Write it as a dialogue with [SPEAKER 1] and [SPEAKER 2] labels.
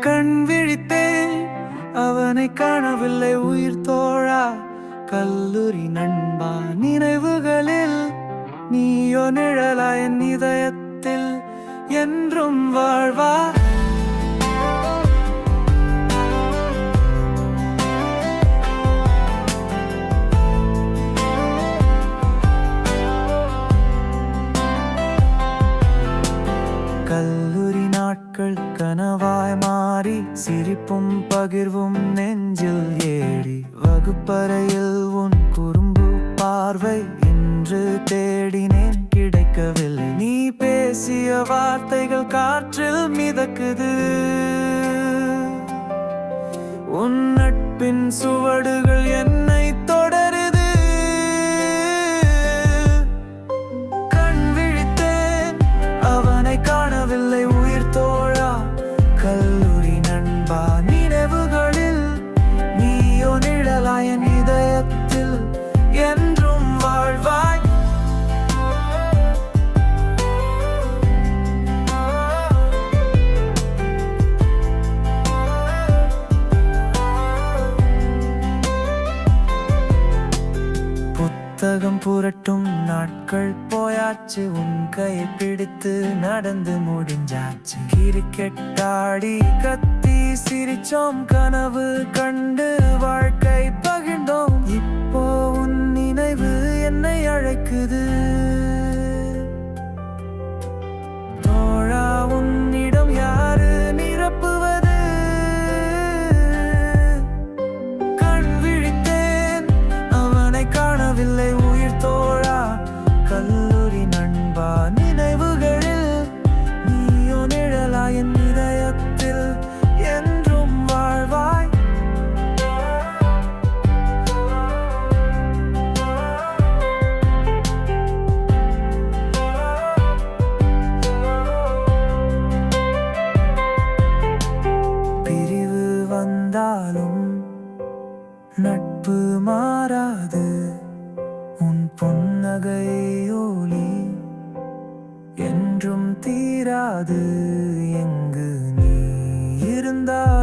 [SPEAKER 1] கண் விழித்தேன், அவனை காணவில்லை உயிர் தோழா. கல்லூரி நண்பா, நினைவுகளில் நீயோ நிழலா என் இதயத்தில் என்றும் வாழ்வா. கல்லூரி நாட்கள் கனவாய் மாறி சிரிப்பும் பகிர்வும் நெஞ்சில் ஏறி, வகுப்பறையில் உன் குறும்பு பார்வை இன்று தேடினேன் கிடைக்கவில்லை. நீ பேசிய வார்த்தைகள் காற்றில் மிதக்குது, உன் நட்பின் சுவடுகள் என்னை தொடருது. கண் விழித்தேன், அவனை காணவில்லை உயிர் தோழா. கல்லூரி நண்பா, நினைவுகளில் நீயோ நிழலா என் இதயத்தில் என்றும் வாழ்வாய். புத்தகம் புரட்டும் நாட்கள் போயாச்சு, உன் கையை பிடித்து நடந்து முடிஞ்சாச்சு. கிரிக்கெட் ஆடி கத்தி சிரிச்சோம், கனவு கண்டு வாழ்க்கை பகிர்ந்தோம். இப்போ உன் நினைவு என்னை அழைக்குது. தோழா, உன்னிடம் யாரு நிரப்புவது? கண் விழித்தேன், அவனை காணவில்லை உயிர் தோழா. கல்லூரி நண்பா, நினைவுகளில் நீயோ நிழலா என் இதயத்தில் என்றும் வாழ்வாய். பிரிவு வந்தாலும் நட்பு மாறாது, உன் புன்னகை ஒளி என்றும் தீராது. எங்கு நீ இருந்தால்